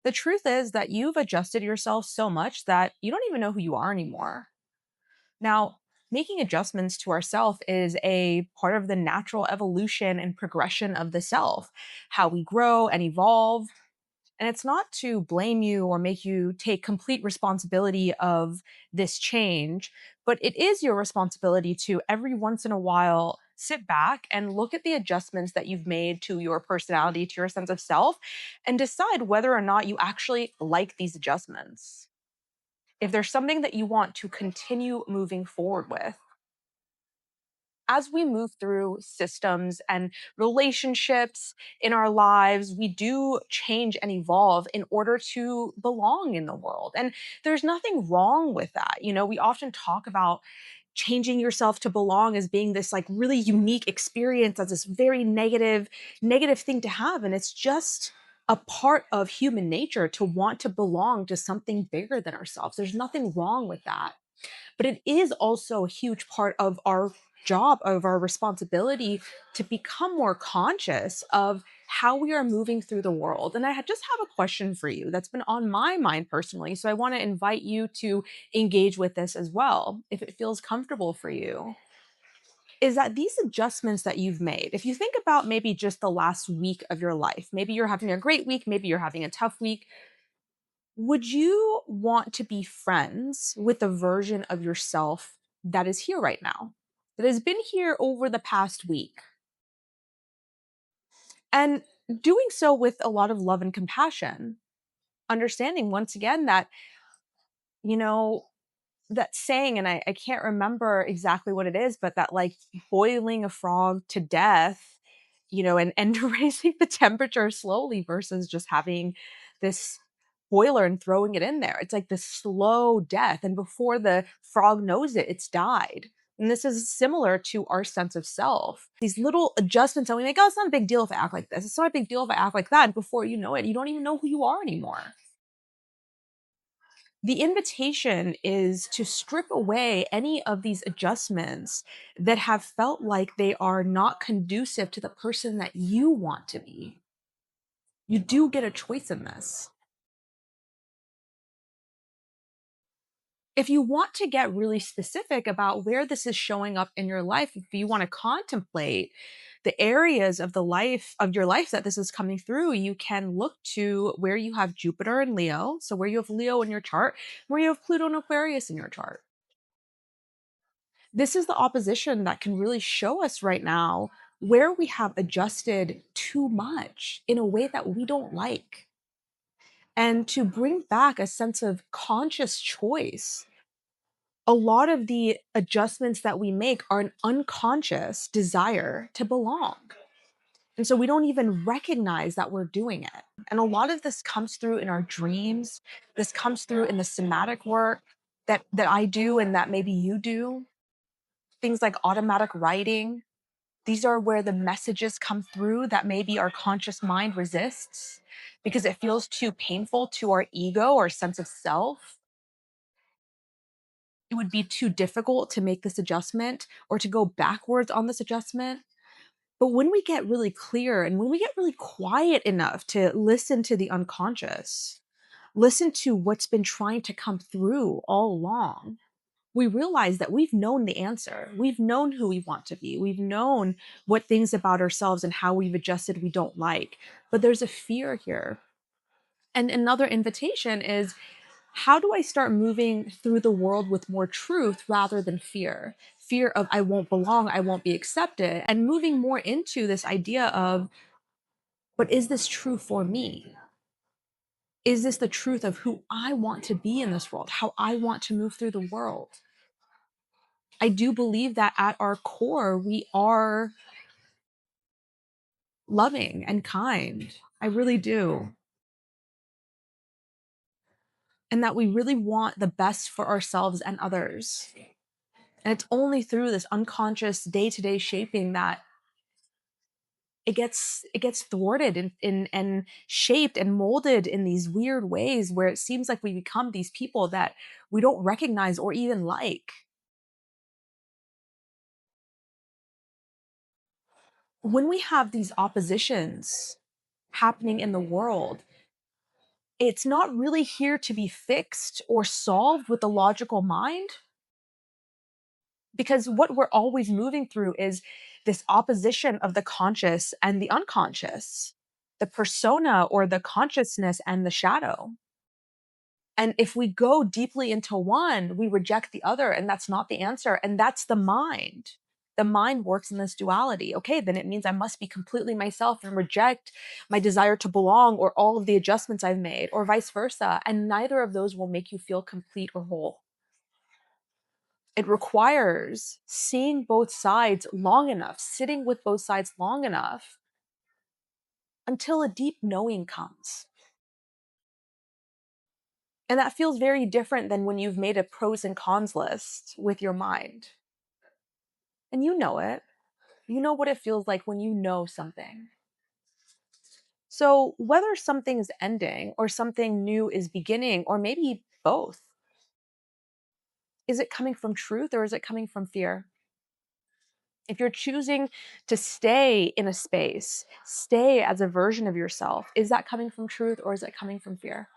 The truth is that you've adjusted yourself so much that you don't even know who you are anymore. Now, making adjustments to ourself is a part of the natural evolution and progression of the self, how we grow and evolve. And it's not to blame you or make you take complete responsibility of this change, but it is your responsibility to every once in a while sit back and look at the adjustments that you've made to your personality, to your sense of self, and decide whether or not you actually like these adjustments. If there's something that you want to continue moving forward with, as we move through systems and relationships in our lives, we do change and evolve in order to belong in the world. And there's nothing wrong with that. We often talk about changing yourself to belong as being this like really unique experience, as this very negative thing to have. And it's just a part of human nature to want to belong to something bigger than ourselves. There's nothing wrong with that, but it is also a huge part of our job, of our responsibility to become more conscious of how we are moving through the world. And just have a question for you that's been on my mind personally. So I want to invite you to engage with this as well, if it feels comfortable for you. Is that these adjustments that you've made, if you think about maybe just the last week of your life, maybe you're having a great week, maybe you're having a tough week, would you want to be friends with the version of yourself that is here right now, that has been here over the past week? And doing so with a lot of love and compassion, understanding once again that, you know, that saying, and I can't remember exactly what it is, but that like boiling a frog to death, and raising the temperature slowly versus just having this boiler and throwing it in there. It's like this slow death. And before the frog knows it, it's died. And this is similar to our sense of self. These little adjustments that we make, oh, it's not a big deal if I act like this. It's not a big deal if I act like that. And before you know it, you don't even know who you are anymore. The invitation is to strip away any of these adjustments that have felt like they are not conducive to the person that you want to be. You do get a choice in this. If you want to get really specific about where this is showing up in your life, if you want to contemplate the areas of the life of your life that this is coming through, you can look to where you have Jupiter and Leo. So where you have Leo in your chart, where you have Pluto and Aquarius in your chart. This is the opposition that can really show us right now where we have adjusted too much in a way that we don't like. And to bring back a sense of conscious choice, a lot of the adjustments that we make are an unconscious desire to belong. And so we don't even recognize that we're doing it. And a lot of this comes through in our dreams. This comes through in the somatic work that I do and that maybe you do. Things like automatic writing. These are where the messages come through that maybe our conscious mind resists because it feels too painful to our ego or sense of self. It would be too difficult to make this adjustment or to go backwards on this adjustment. But when we get really clear and when we get really quiet enough to listen to the unconscious, listen to what's been trying to come through all along, we realize that we've known the answer. We've known who we want to be. We've known what things about ourselves and how we've adjusted we don't like. But there's a fear here. And another invitation is, how do I start moving through the world with more truth rather than fear? Fear of I won't belong, I won't be accepted, and moving more into this idea of, but is this true for me? Is this the truth of who I want to be in this world, how I want to move through the world? I do believe that at our core, we are loving and kind. I really do. And that we really want the best for ourselves and others. And it's only through this unconscious day-to-day shaping that it gets thwarted and shaped and molded in these weird ways where it seems like we become these people that we don't recognize or even like. When we have these oppositions happening in the world, It's not really here to be fixed or solved with the logical mind, because what we're always moving through is this opposition of the conscious and the unconscious, the persona or the consciousness and the shadow. And if we go deeply into one, we reject the other, and that's not the answer. And that's the mind. The mind works in this duality. Okay, then it means I must be completely myself and reject my desire to belong or all of the adjustments I've made, or vice versa. And neither of those will make you feel complete or whole. It requires seeing both sides long enough, sitting with both sides long enough until a deep knowing comes. And that feels very different than when you've made a pros and cons list with your mind. And you know it. You know what it feels like when you know something. So, whether something is ending or something new is beginning, or maybe both, is it coming from truth or is it coming from fear? If you're choosing to stay in a space, stay as a version of yourself, is that coming from truth or is it coming from fear?